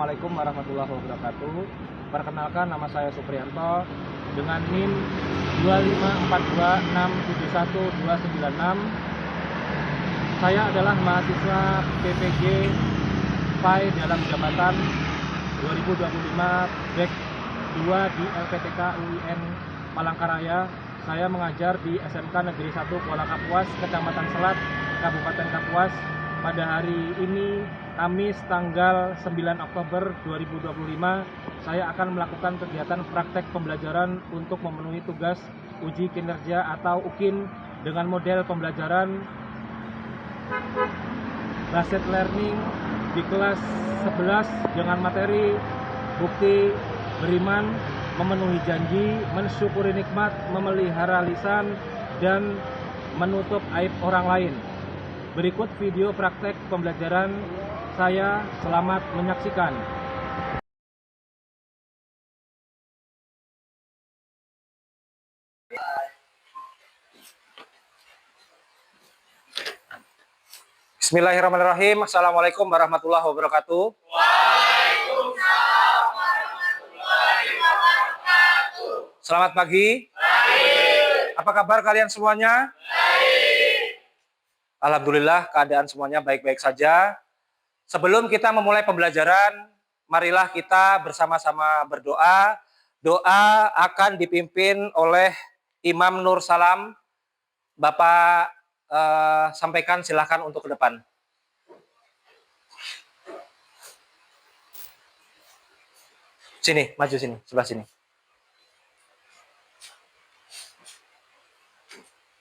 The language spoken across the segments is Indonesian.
Assalamualaikum warahmatullahi wabarakatuh. Perkenalkan, nama saya Supriyanto dengan NIM 25426719296. Saya adalah mahasiswa PPG PAI dalam jabatan 2025 Batch 2 di LPTK UIN Palangkaraya. Saya mengajar di SMK Negeri 1 Kuala Kapuas, Kecamatan Selat, Kabupaten Kapuas. Pada hari ini, Kamis tanggal 9 Oktober 2025, saya akan melakukan kegiatan praktek pembelajaran untuk memenuhi tugas uji kinerja atau UKIN dengan model pembelajaran Based Learning di kelas 11 dengan materi bukti beriman, memenuhi janji, mensyukuri nikmat, memelihara lisan, dan menutup aib orang lain. Berikut video praktek pembelajaran saya, selamat menyaksikan. Bismillahirrahmanirrahim. Assalamualaikum warahmatullahi wabarakatuh. Waalaikumsalam warahmatullahi wabarakatuh. Selamat pagi. Apa kabar kalian semuanya? Alhamdulillah, keadaan semuanya baik-baik saja. Sebelum kita memulai pembelajaran, marilah kita bersama-sama berdoa. Doa akan dipimpin oleh Imam Nur Salam. Bapak sampaikan, silahkan untuk ke depan. Sini, maju sini, sebelah sini.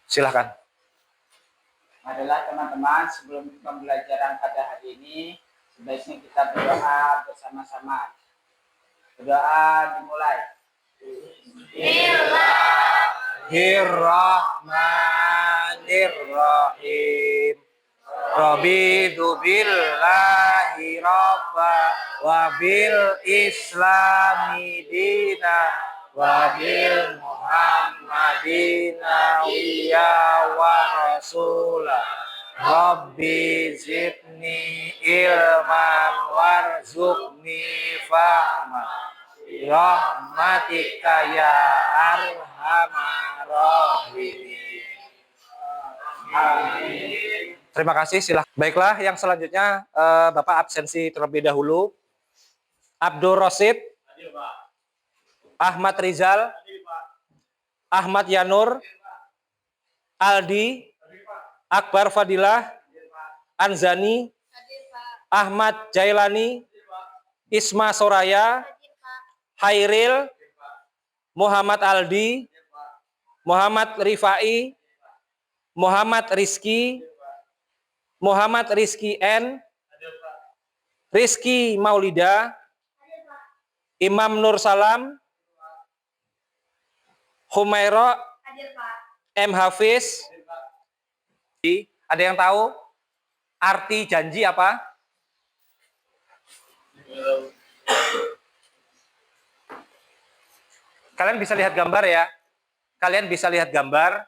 Silahkan. Adalah teman-teman, sebelum pembelajaran pada hari ini, sebaiknya kita berdoa bersama-sama. Berdoa dimulai. Bismillahirrahmanirrahim. Raditu billahi rabba wa bil islami dina wa bil muhammadin nabiyya wa rasulah. Rabbi zidni ilman warzuqni fahma rahmatika ya arhamar rahimin. Amin. Terima kasih, silahkan. Baiklah, yang selanjutnya Bapak absensi terlebih dahulu. Abdul Rosid, Ahmad Rizal, Ahmad Yanur, Aldi, Akbar Fadilah, Anzani, Ahmad Jailani, Isma Soraya, Hairil, Muhammad Aldi, Muhammad Rifai, Muhammad Rizki, Muhammad Rizki N, Rizki Maulida, Imam Nur Salam, Humairo, M. Hafiz. Ada yang tahu arti janji apa? Kalian bisa lihat gambar ya. Kalian bisa lihat gambar.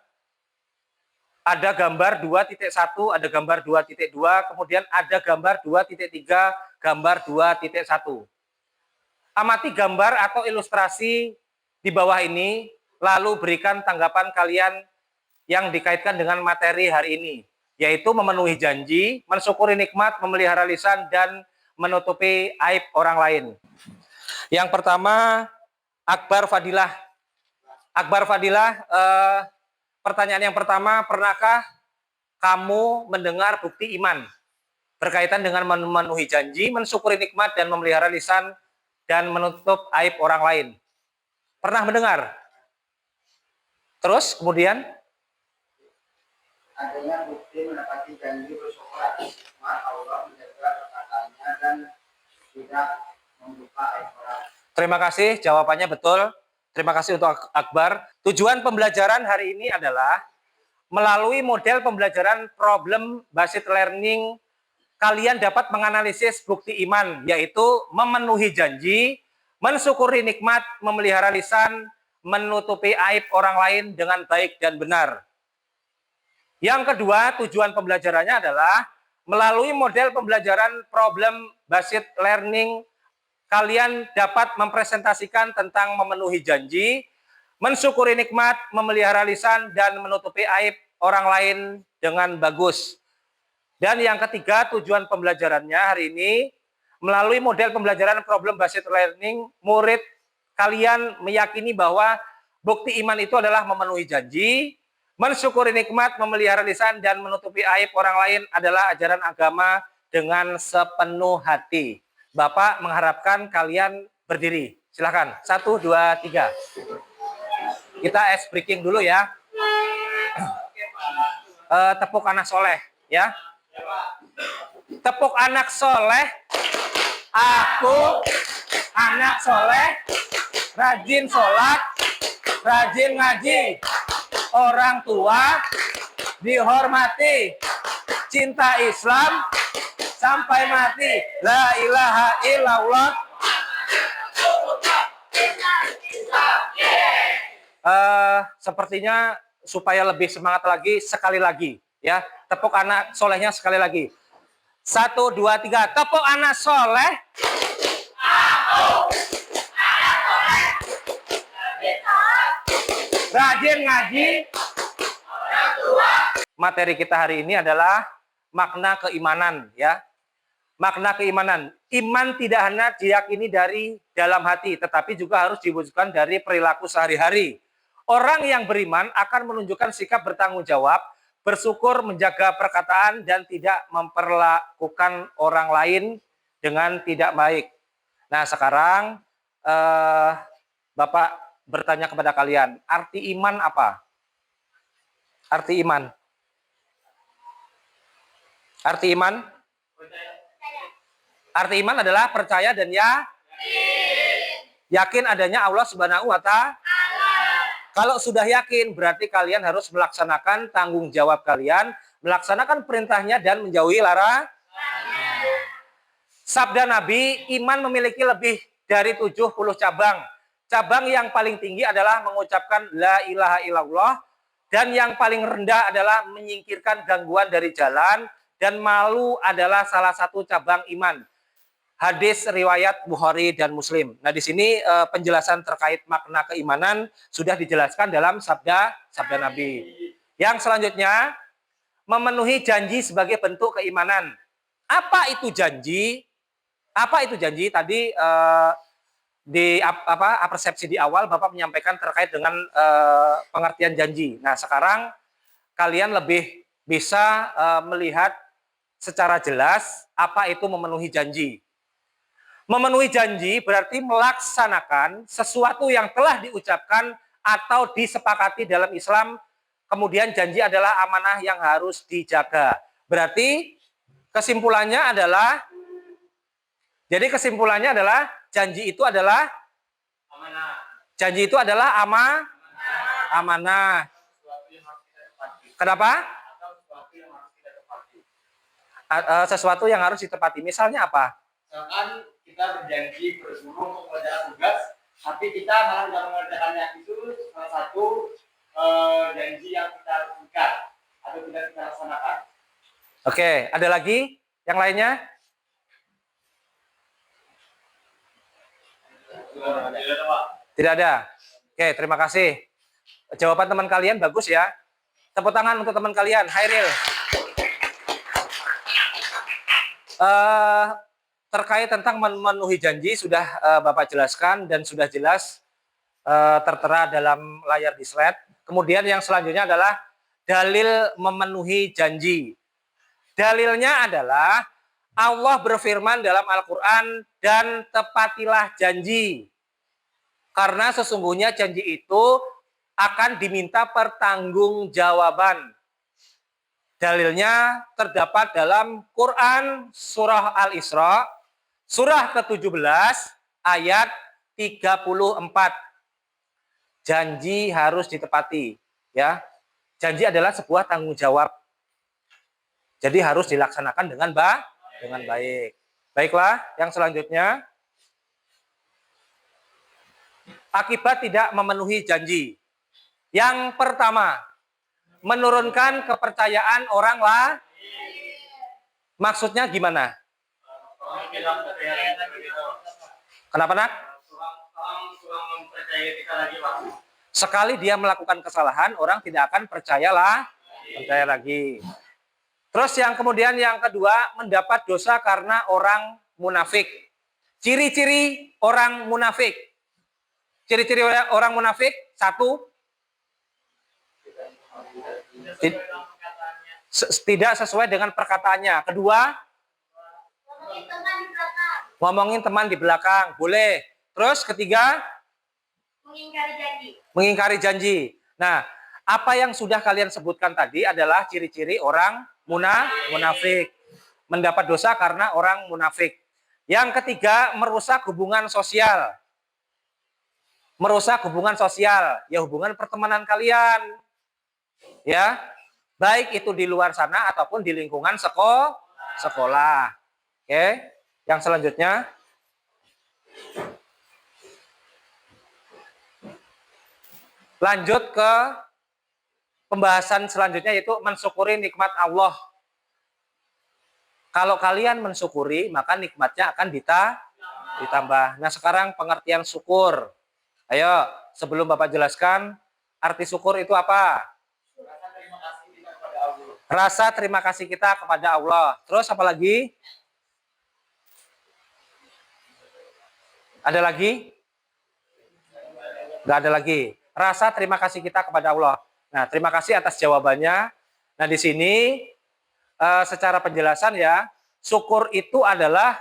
Ada gambar 2.1, ada gambar 2.2, kemudian ada gambar 2.3, gambar 2.1. Amati gambar atau ilustrasi di bawah ini, lalu berikan tanggapan kalian yang dikaitkan dengan materi hari ini, yaitu memenuhi janji, mensyukuri nikmat, memelihara lisan, dan menutupi aib orang lain. Yang pertama, Akbar Fadilah. Akbar Fadilah, pertanyaan yang pertama, pernahkah kamu mendengar bukti iman berkaitan dengan memenuhi janji, mensyukuri nikmat, dan memelihara lisan, dan menutup aib orang lain? Pernah mendengar? Terus kemudian? Adanya bukti menepati janji bersyukur atas nikmat Allah, menjaga perkataannya, dan tidak membuka aib orang. Terima kasih, jawabannya betul. Terima kasih untuk Akbar. Tujuan pembelajaran hari ini adalah melalui model pembelajaran problem based learning, kalian dapat menganalisis bukti iman, yaitu memenuhi janji, mensyukuri nikmat, memelihara lisan, menutupi aib orang lain dengan baik dan benar. Yang kedua, tujuan pembelajarannya adalah melalui model pembelajaran problem based learning, kalian dapat mempresentasikan tentang memenuhi janji, mensyukuri nikmat, memelihara lisan, dan menutupi aib orang lain dengan bagus. Dan yang ketiga, tujuan pembelajarannya hari ini, melalui model pembelajaran problem based learning, murid kalian meyakini bahwa bukti iman itu adalah memenuhi janji, mensyukuri nikmat, memelihara lisan, dan menutupi aib orang lain adalah ajaran agama dengan sepenuh hati. Bapak mengharapkan kalian berdiri. Silakan. 1, 2, 3. Kita ice breaking dulu ya. Tepuk anak soleh ya. Tepuk anak soleh. Aku anak soleh, rajin sholat, rajin ngaji, orang tua dihormati, cinta Islam sampai mati, la ilaha illallah. Sepertinya supaya lebih semangat lagi, sekali lagi ya, tepuk anak solehnya sekali lagi. 1, 2, 3, tepuk anak soleh. Rajin ngaji. Materi kita hari ini adalah makna keimanan ya. Makna keimanan. Iman tidak hanya diyakini dari dalam hati, tetapi juga harus diwujudkan dari perilaku sehari-hari. Orang yang beriman akan menunjukkan sikap bertanggung jawab, bersyukur, menjaga perkataan, dan tidak memperlakukan orang lain dengan tidak baik. Nah, sekarang Bapak bertanya kepada kalian, arti iman apa? Arti iman. Arti iman? Arti iman adalah percaya dan yakin adanya Allah Subhanahu wa Ta'ala. Kalau sudah yakin, berarti kalian harus melaksanakan tanggung jawab kalian, melaksanakan perintahnya dan menjauhi larangan. Sabda Nabi, iman memiliki lebih dari 70 cabang. Cabang yang paling tinggi adalah mengucapkan la ilaha illallah, dan yang paling rendah adalah menyingkirkan gangguan dari jalan, dan malu adalah salah satu cabang iman. Hadis riwayat Bukhari dan Muslim. Nah, di sini penjelasan terkait makna keimanan sudah dijelaskan dalam sabda Nabi. Yang selanjutnya, memenuhi janji sebagai bentuk keimanan. Apa itu janji? Apa itu janji? Tadi di persepsi di awal Bapak menyampaikan terkait dengan pengertian janji. Nah, sekarang kalian lebih bisa melihat secara jelas apa itu memenuhi janji. Memenuhi janji berarti melaksanakan sesuatu yang telah diucapkan atau disepakati dalam Islam. Kemudian janji adalah amanah yang harus dijaga. Berarti kesimpulannya adalah, janji itu adalah amanah. Janji itu adalah amanah. Kenapa? Sesuatu yang harus ditepati. Misalnya apa? Misalkan kita berjanji bersungguh untuk mengerjakan tugas, tapi kita malah tidak mengerjakannya. Itu salah satu janji yang kita lakukan atau tidak kita laksanakan. Oke, ada lagi yang lainnya? Tidak ada. Oke, terima kasih. Jawaban teman kalian bagus ya. Tepuk tangan untuk teman kalian, Hairil. Terkait tentang memenuhi janji sudah Bapak jelaskan dan sudah jelas tertera dalam layar di slide. Kemudian yang selanjutnya adalah dalil memenuhi janji. Dalilnya adalah Allah berfirman dalam Al-Quran, dan tepatilah janji. Karena sesungguhnya janji itu akan diminta pertanggungjawaban. Dalilnya terdapat dalam Quran surah Al-Isra, surah ke-17 ayat 34. Janji harus ditepati, ya. Janji adalah sebuah tanggung jawab. Jadi harus dilaksanakan dengan baik. Baiklah, yang selanjutnya, akibat tidak memenuhi janji. Yang pertama, menurunkan kepercayaan orang lain. Maksudnya gimana? Kenapa nak? Kurang mempercayai kita lagi, Pak. Sekali dia melakukan kesalahan, orang tidak akan percaya lagi. Terus yang kemudian yang kedua, mendapat dosa karena orang munafik. Ciri-ciri orang munafik. Ciri-ciri orang munafik, satu, tidak sesuai dengan perkataannya. Kedua, ngomongin teman di belakang. Boleh. Terus ketiga, mengingkari janji. Nah, apa yang sudah kalian sebutkan tadi adalah ciri-ciri orang munafik. Mendapat dosa karena orang munafik. Yang ketiga, merusak hubungan sosial. Merusak hubungan sosial, ya hubungan pertemanan kalian. Ya, baik itu di luar sana ataupun di lingkungan sekolah. Oke, yang selanjutnya. Lanjut ke pembahasan selanjutnya, yaitu mensyukuri nikmat Allah. Kalau kalian mensyukuri, maka nikmatnya akan ditambah. Nah, sekarang pengertian syukur. Ayo, sebelum Bapak jelaskan, arti syukur itu apa? Rasa terima kasih kita kepada Allah. Terus apa lagi? Ada lagi? Nggak ada lagi. Rasa terima kasih kita kepada Allah. Nah, terima kasih atas jawabannya. Nah, di sini secara penjelasan ya, syukur itu adalah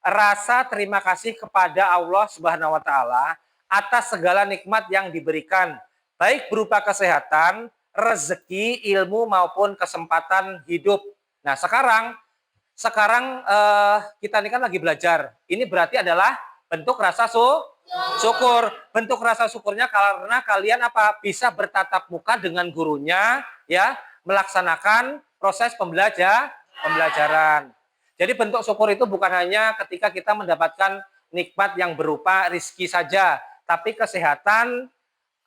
rasa terima kasih kepada Allah Subhanahu wa taala atas segala nikmat yang diberikan, baik berupa kesehatan, rezeki, ilmu maupun kesempatan hidup. Nah, sekarang kita ini kan lagi belajar. Ini berarti adalah bentuk rasa syukur. Bentuk rasa syukurnya karena kalian apa? Bisa bertatap muka dengan gurunya, ya, melaksanakan proses pembelajaran. Jadi bentuk syukur itu bukan hanya ketika kita mendapatkan nikmat yang berupa rizki saja, tapi kesehatan,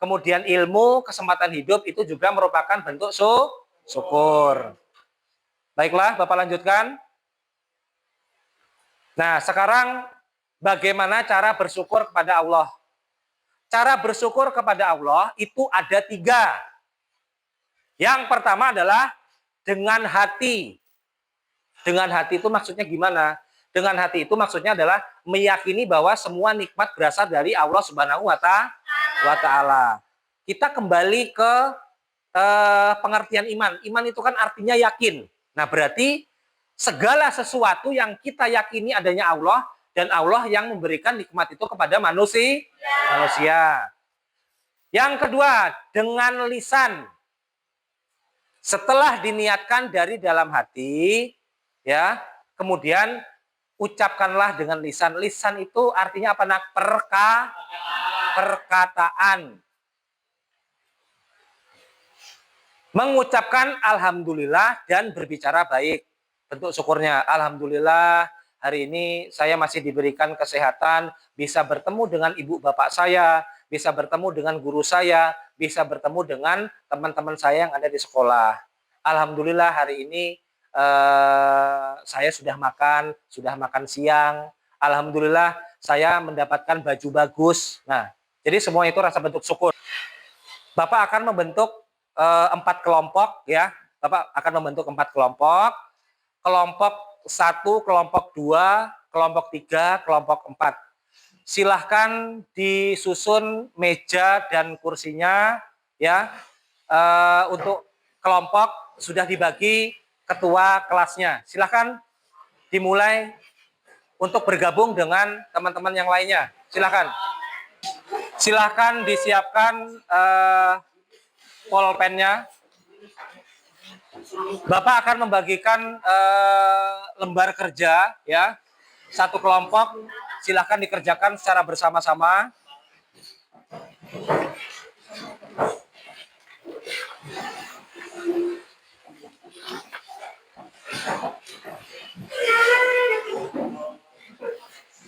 kemudian ilmu, kesempatan hidup itu juga merupakan bentuk syukur. Baiklah, Bapak lanjutkan. Nah, sekarang bagaimana cara bersyukur kepada Allah? Cara bersyukur kepada Allah itu ada 3. Yang pertama adalah dengan hati. Dengan hati itu maksudnya gimana? Dengan hati itu maksudnya adalah meyakini bahwa semua nikmat berasal dari Allah Subhanahu wa taala. Kita kembali ke pengertian iman. Iman itu kan artinya yakin. Nah, berarti segala sesuatu yang kita yakini adanya Allah dan Allah yang memberikan nikmat itu kepada manusia. Yang kedua, dengan lisan. Setelah diniatkan dari dalam hati, ya, kemudian ucapkanlah dengan lisan. Lisan itu artinya apa? Nak? Perkataan. Mengucapkan alhamdulillah dan berbicara baik. Bentuk syukurnya, alhamdulillah hari ini saya masih diberikan kesehatan, bisa bertemu dengan ibu bapak saya, bisa bertemu dengan guru saya, bisa bertemu dengan teman-teman saya yang ada di sekolah. Alhamdulillah hari ini saya sudah makan siang. Alhamdulillah saya mendapatkan baju bagus. Nah, jadi semua itu rasa bentuk syukur. Bapak akan membentuk 4 kelompok, ya. Bapak akan membentuk 4 kelompok. Kelompok 1, kelompok 2, kelompok 3, kelompok 4. Silahkan disusun meja dan kursinya, ya. Untuk kelompok sudah dibagi ketua kelasnya. Silahkan dimulai untuk bergabung dengan teman-teman yang lainnya. Silahkan disiapkan pulpennya. Bapak akan membagikan lembar kerja, ya. Satu kelompok silahkan dikerjakan secara bersama-sama.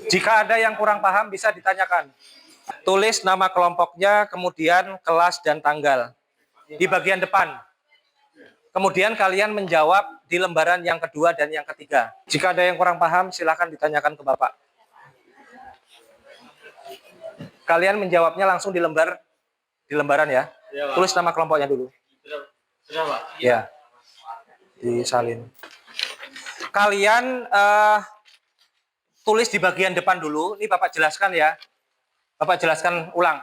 Jika ada yang kurang paham bisa ditanyakan. Tulis nama kelompoknya, kemudian kelas dan tanggal di bagian depan. Kemudian kalian menjawab di lembaran yang kedua dan yang ketiga. Jika ada yang kurang paham, silahkan ditanyakan ke Bapak. Kalian menjawabnya langsung di lembaran ya. Ya, Pak. Tulis nama kelompoknya dulu. Sudah, Pak. Ya, disalin. Kalian tulis di bagian depan dulu. Ini Bapak jelaskan ya. Bapak jelaskan ulang.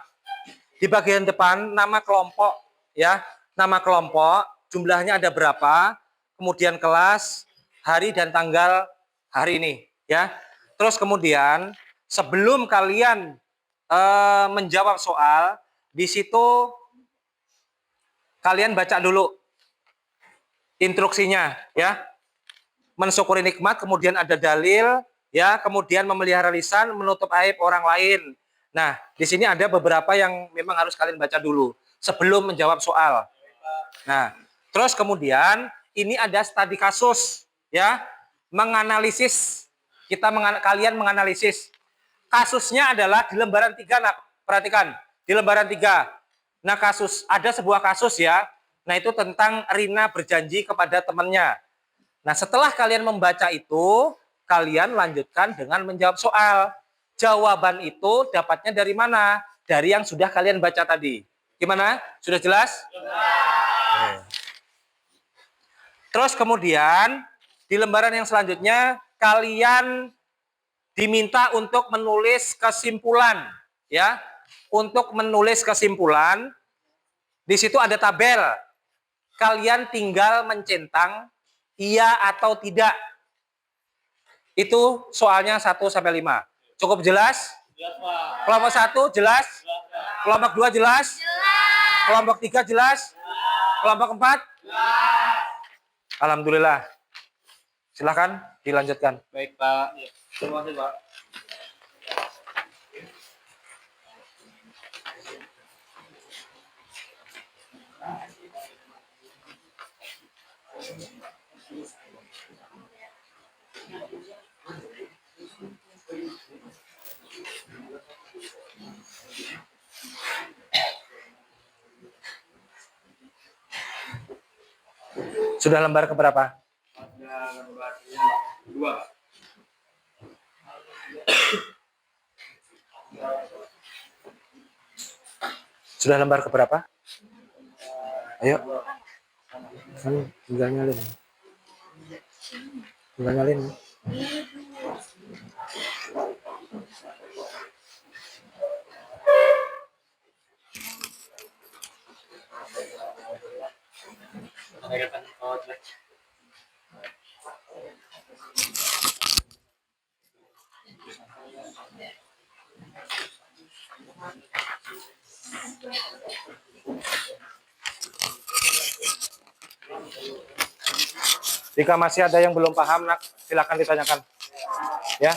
Di bagian depan nama kelompok ya. Nama kelompok, jumlahnya ada berapa, kemudian kelas, hari dan tanggal hari ini ya. Terus kemudian sebelum kalian menjawab soal, di situ kalian baca dulu instruksinya ya. Mensyukuri nikmat, kemudian ada dalil ya, kemudian memelihara lisan, menutup aib orang lain. Nah, di sini ada beberapa yang memang harus kalian baca dulu sebelum menjawab soal. Nah, terus kemudian ini ada studi kasus ya, menganalisis. Kalian menganalisis. Kasusnya adalah di lembaran 3, nak. Perhatikan, di lembaran 3. Nah, ada sebuah kasus ya. Nah, itu tentang Rina berjanji kepada temannya. Nah, setelah kalian membaca itu, kalian lanjutkan dengan menjawab soal. Jawaban itu dapatnya dari mana? Dari yang sudah kalian baca tadi. Gimana? Sudah jelas? Jelas. Terus kemudian di lembaran yang selanjutnya kalian diminta untuk menulis kesimpulan, ya. Untuk menulis kesimpulan, di situ ada tabel. Kalian tinggal mencentang iya atau tidak. Itu soalnya 1 sampai 5. Cukup jelas? Jelas, Pak. Kelompok 1 jelas? Kelompok 2 jelas? Kelompok 3 jelas? Kelompok 4? Alhamdulillah. Silakan dilanjutkan. Baik, Pak. Terima kasih, Pak. Sudah lembar keberapa? Ada lembar 2. Sudah lembar keberapa? Ayo. Tinggal nyalin. Tinggal nyalin. Jika masih ada yang belum paham, nak, silakan ditanyakan. Ya.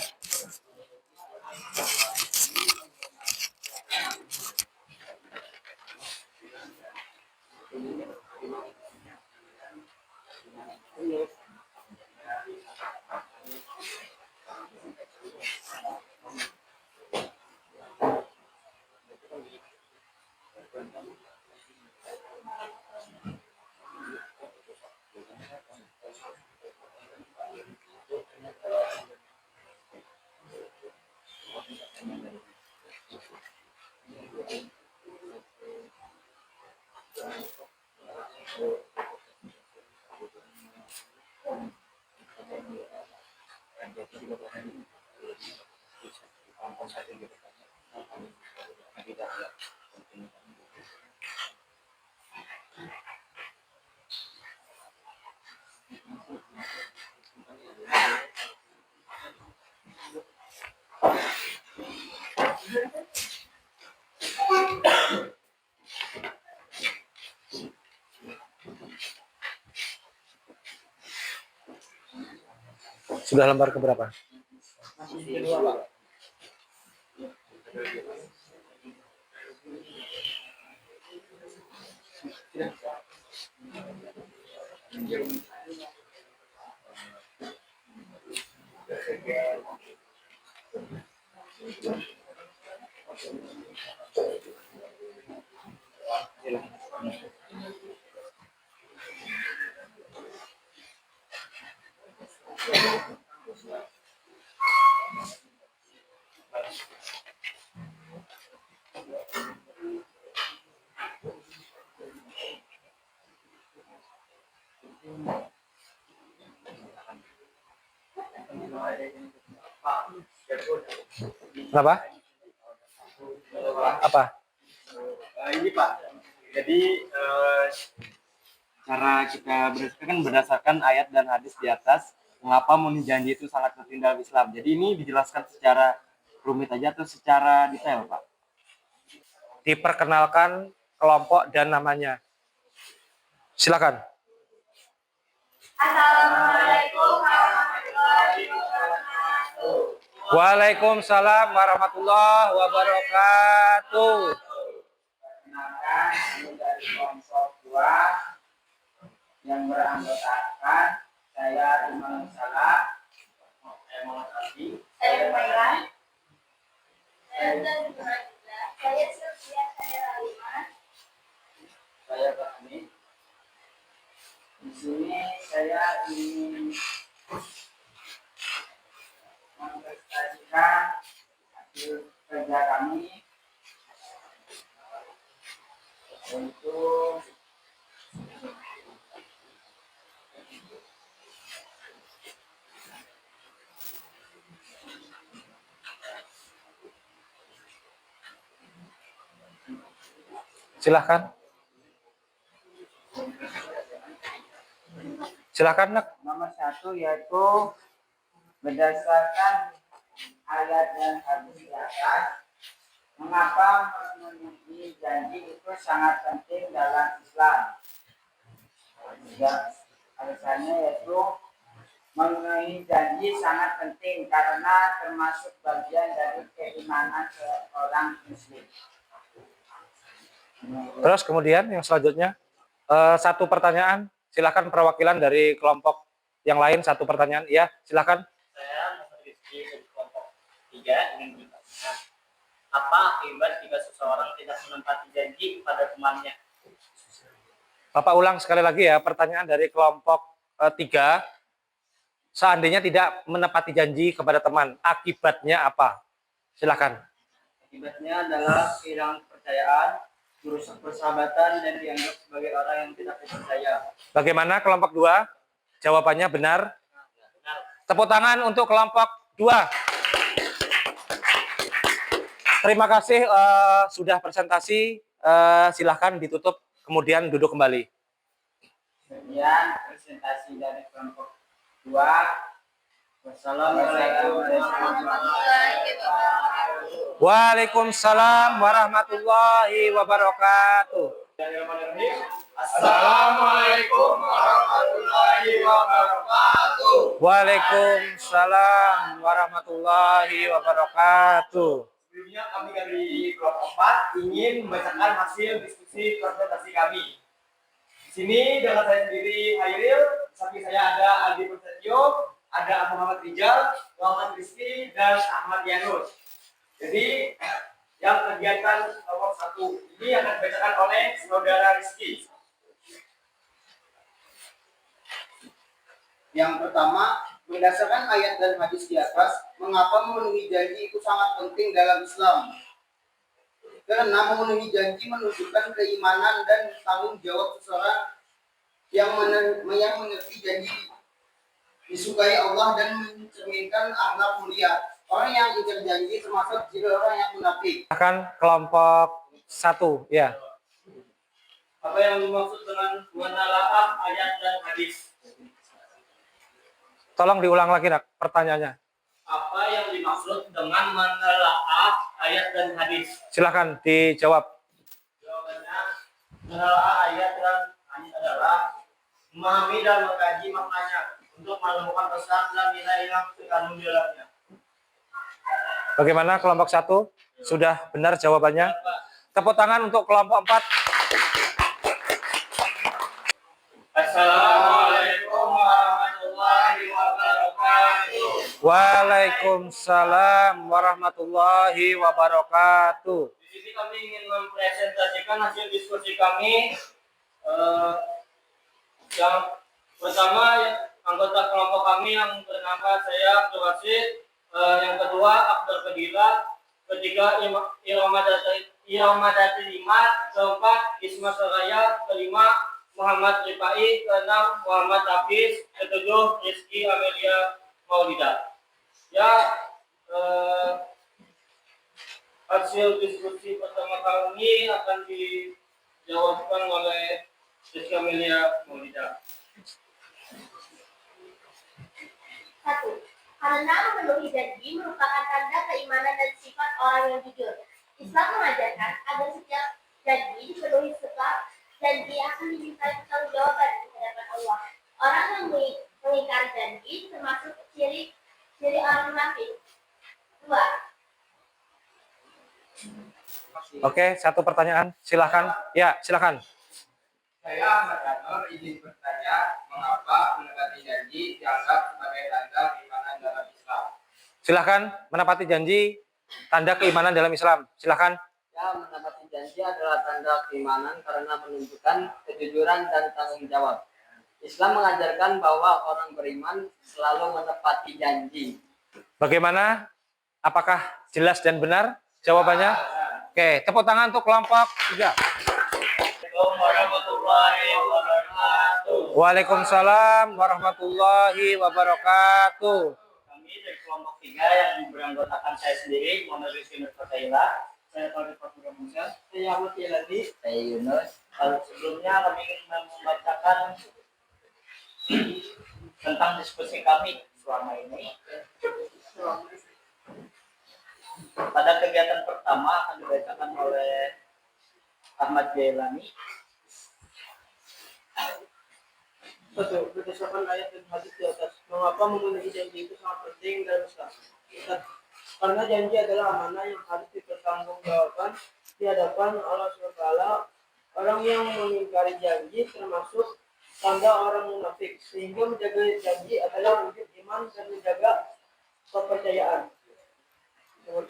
Sudah lembar keberapa? Kenapa? Apa? Ini Pak, jadi cara kita berdasarkan ayat dan hadis di atas, mengapa memenuhi janji itu sangat penting dalam Islam. Jadi ini dijelaskan secara rumit aja atau secara detail Pak? Diperkenalkan kelompok dan namanya. Silakan. Assalamualaikum warahmatullahi wabarakatuh. Waalaikumsalam warahmatullahi wabarakatuh. Perkenalkan, kami dari kelompok 2 yang beranggotakan saya Imam Salah, saya Muhammad Ali, saya Humaira, saya Sofia, saya Ralima, saya Bahmi. Di sini saya ingin mempresentasikan hasil kerja kami untuk Silakan. Silakan, Nak. nomor 1 yaitu berdasarkan ayat dan hadis di atas, mengapa memenuhi janji itu sangat penting dalam Islam. Ya, alasannya yaitu memenuhi janji sangat penting karena termasuk bagian dari keimanan seorang muslim. Terus kemudian yang selanjutnya, satu pertanyaan. Silakan perwakilan dari kelompok yang lain, satu pertanyaan. Ya, silakan. Saya Muhammad Rizky dari kelompok 3 ingin bertanya, apa akibat jika seseorang tidak menempati janji pada temannya? Bapak ulang sekali lagi ya, pertanyaan dari kelompok 3. Seandainya tidak menepati janji kepada teman, akibatnya apa? Silakan. Akibatnya adalah kehilangan kepercayaan, merusak persahabatan, dan dianggap sebagai orang yang tidak percaya. Bagaimana kelompok 2? Jawabannya benar. Tepuk tangan untuk kelompok 2. Terima kasih sudah presentasi. Silahkan ditutup, kemudian duduk kembali. Sekian presentasi dari kelompok 2. Wassalamualaikum warahmatullahi wabarakatuh. Waalaikumsalam warahmatullahi wabarakatuh. Assalamualaikum warahmatullahi wabarakatuh. Waalaikumsalam warahmatullahi wabarakatuh. Sebelumnya kami dari kelompok 4 ingin membacakan hasil diskusi presentasi kami. Di sini dengan saya sendiri Hairil, samping saya ada Aldi Prasetyo, ada Muhammad Rijal, Muhammad Rizky, dan Ahmad Yanus. Jadi yang kegiatan nomor 1 ini akan dibacakan oleh saudara Rizky. Yang pertama, berdasarkan ayat dan hadis di atas, mengapa memenuhi janji itu sangat penting dalam Islam? Karena memenuhi janji menunjukkan keimanan dan tanggung jawab seseorang yang mengerti janji disukai Allah dan mencerminkan akhlak mulia. Orang yang ingkar janji termasuk ciri orang yang munafik. Silakan kelompok 1, ya. Apa yang dimaksud dengan menelaah ayat dan hadis? Tolong diulang lagi, Nak, pertanyaannya. Apa yang dimaksud dengan menelaah ayat dan hadis? Silakan dijawab. Jawabannya, menelaah ayat dan hadis adalah memahami dan mengkaji maknanya untuk menemukan pesan dan nilai yang terkandung di dalamnya. Bagaimana kelompok 1? Sudah benar jawabannya? Tepuk tangan untuk kelompok 4. Assalamualaikum warahmatullahi wabarakatuh. Waalaikumsalam warahmatullahi wabarakatuh. Di sini kami ingin mempresentasikan hasil diskusi kami. Yang pertama, anggota kelompok kami yang bernama saya Abdul Wasid, yang kedua Abdul Fadila, ketiga Iromadati Limat, keempat Isma Saraya, kelima Muhammad Rifai, keenam Muhammad Hafiz, ketujuh Rizky Amelia Maulida. Ya, Hasil diskusi pertama kali ini akan dijawabkan oleh Rizky Amelia Maulida. 1. Karena memenuhi janji merupakan tanda keimanan dan sifat orang yang jujur. Islam mengajarkan agar setiap janji dipenuhi sebab janji akan dimintai pertanggungjawaban di hadapan Allah. Orang yang mengingkari janji termasuk ciri orang munafik. 2. Oke, satu pertanyaan. Silahkan. Ya, silahkan. Saya Ahmad Anwar izin bertanya, mengapa menepati janji dianggap sebagai tanda keimanan dalam Islam? Silahkan menepati janji, tanda keimanan dalam Islam. Silahkan. Ya, menepati janji adalah tanda keimanan karena menunjukkan kejujuran dan tanggung jawab. Islam mengajarkan bahwa orang beriman selalu menepati janji. Bagaimana? Apakah jelas dan benar jawabannya? Oke, tepuk tangan untuk kelompok 3. Assalamualaikum warahmatullahi wabarakatuh. Waalaikumsalam warahmatullahi wabarakatuh. Kami dari kelompok 3 yang beranggotakan saya sendiri, Muhammad Rizky Nur Fatahillah. Saya Taufik Fatul Musa. Saya Ahmad Yaladi. Saya Yunus. Lalu sebelumnya kami ingin membacakan tentang diskusi kami selama ini. Pada kegiatan pertama akan dibacakan oleh Ahmad Jailani. Berdasarkan ayat dan hadis di atas, mengapa memenuhi janji itu sangat penting dalam Islam? Karena janji adalah amanah yang harus dipertanggungjawabkan di hadapan Allah SWT. Orang yang mengingkari janji termasuk tanda orang munafik, sehingga menjaga janji adalah wujud iman dan menjaga kepercayaan. Nomor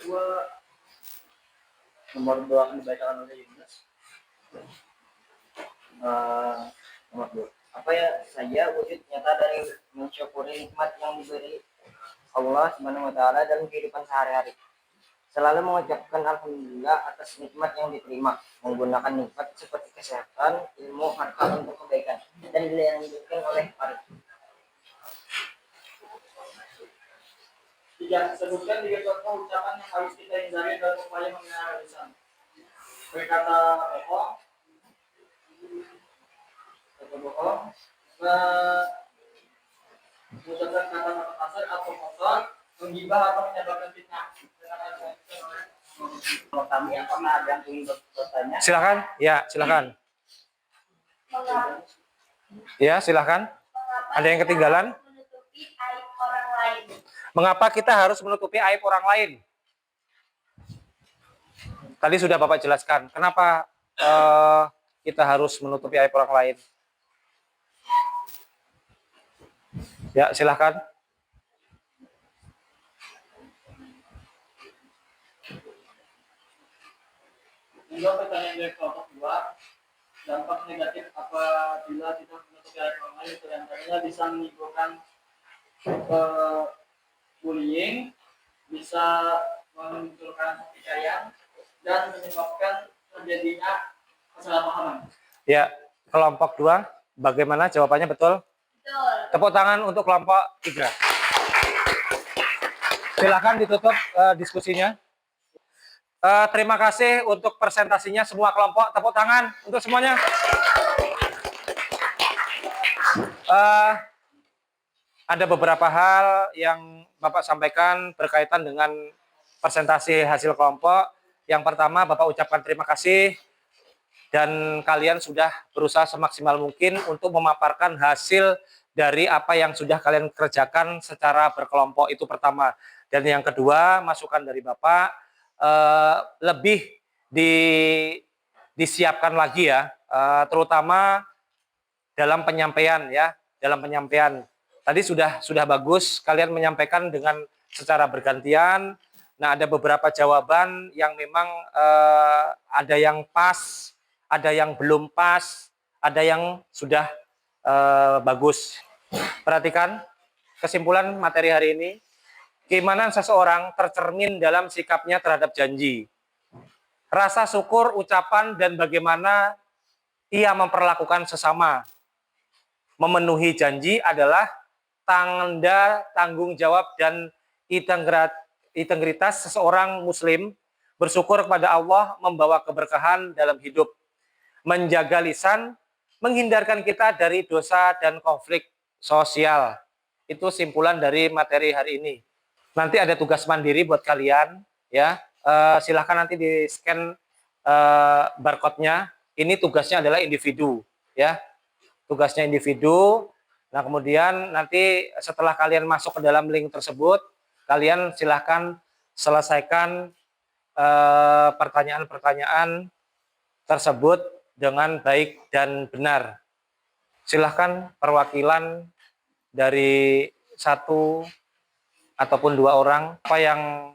2 akan dibacakan oleh Yunus. Nomor 2. Apa ya saja wujud nyata dari mensyukuri nikmat yang diberi Allah Subhanahu wa taala dalam kehidupan sehari-hari. Selalu mengucapkan alhamdulillah atas nikmat yang diterima, menggunakan nikmat seperti kesehatan, ilmu, harta untuk kebaikan dan dilanjutkan oleh para. Sebutkan 3 contoh ucapan yang harus kita hindari dalam upaya mengenal lisan. Berkata bohong, mengucapkan kata-kata kasar atau kotor, menggibah atau menyebabkan fitnah. Kalau kami yang pernah ada yang ingin bertanya, Silahkan. Ya, silahkan. Ya, silahkan. Ada yang ketinggalan? Menutupi aib orang lain. Mengapa kita harus menutupi aib orang lain? Tadi sudah Bapak jelaskan. Kenapa kita harus menutupi aib orang lain? Ya, silahkan. menjawab pertanyaan dari kelompok 2, dampak negatif apabila kita menutupi aib orang lain itu antaranya bisa menimbulkan bullying, bisa memunculkan kepercayaan dan menyebabkan terjadinya kesalahpahaman. Ya, kelompok 2, bagaimana jawabannya betul? Betul. Tepuk tangan untuk kelompok 3. Silakan ditutup diskusinya. Terima kasih untuk presentasinya semua kelompok. Tepuk tangan untuk semuanya. Ada beberapa hal yang Bapak sampaikan berkaitan dengan presentasi hasil kelompok. Yang pertama, Bapak ucapkan terima kasih dan kalian sudah berusaha semaksimal mungkin untuk memaparkan hasil dari apa yang sudah kalian kerjakan secara berkelompok, itu pertama. Dan yang kedua, masukan dari Bapak lebih disiapkan lagi ya, terutama dalam penyampaian ya, dalam penyampaian. Tadi sudah bagus kalian menyampaikan dengan secara bergantian. Nah, ada beberapa jawaban yang memang ada yang pas, ada yang belum pas, ada yang sudah bagus. Perhatikan kesimpulan materi hari ini. Keimanan seseorang tercermin dalam sikapnya terhadap janji. Rasa syukur, ucapan, dan bagaimana ia memperlakukan sesama. Memenuhi janji adalah tanda tanggung jawab dan integritas seseorang muslim Bersyukur kepada Allah membawa keberkahan dalam hidup. Menjaga lisan menghindarkan kita dari dosa dan konflik sosial. Itu simpulan dari materi hari ini. Nanti ada tugas mandiri buat kalian, ya. Silahkan nanti di scan barcode-nya. Ini tugasnya adalah individu, ya. Tugasnya individu. Nah, kemudian nanti setelah kalian masuk ke dalam link tersebut, kalian silahkan selesaikan pertanyaan-pertanyaan tersebut dengan baik dan benar. Silahkan perwakilan dari 1 ataupun 2 orang, apa yang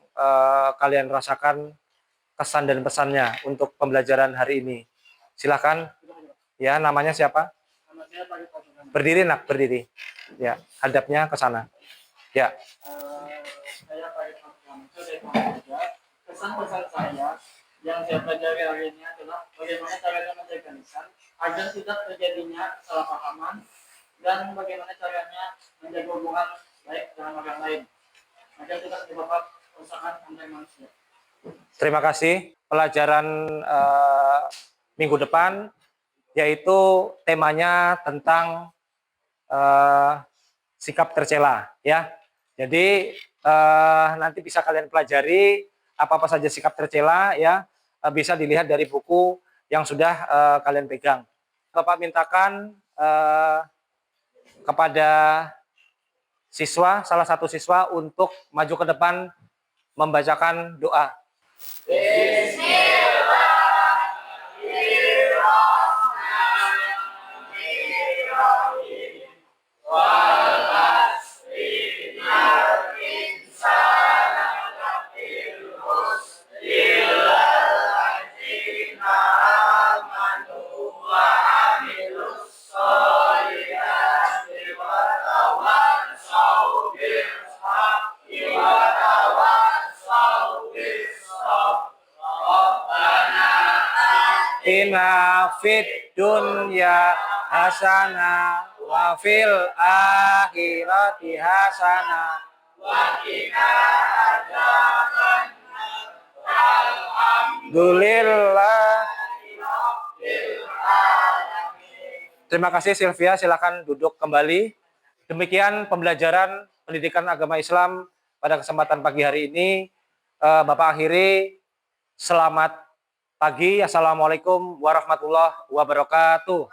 kalian rasakan kesan dan pesannya untuk pembelajaran hari ini. Silahkan, ya, namanya siapa? Berdiri, nak, berdiri. Ya, hadapnya ke sana. Ya. Saya Pak Irfan dari Muhammadiyah. Kesan-pesan saya yang saya pelajari hari ini adalah bagaimana caranya menjaga lisan agar tidak terjadinya kesalahpahaman dan bagaimana caranya menjaga hubungan baik dengan orang lain agar tidak menyebabkan kerusakan antar manusia. Terima kasih. Pelajaran minggu depan yaitu temanya tentang sikap tercela, ya. Jadi nanti bisa kalian pelajari apa-apa saja sikap tercela, ya. Bisa dilihat dari buku yang sudah kalian pegang. Bapak mintakan kepada siswa, salah satu siswa untuk maju ke depan membacakan doa. Inna fid dunya hasanah wa fil akhirati hasanah wa qina adzabannar. Alhamdulillah. Terima kasih Sylvia, silakan duduk kembali. Demikian pembelajaran pendidikan agama Islam pada kesempatan pagi hari ini. Bapak akhiri, selamat pagi. Assalamualaikum warahmatullahi wabarakatuh.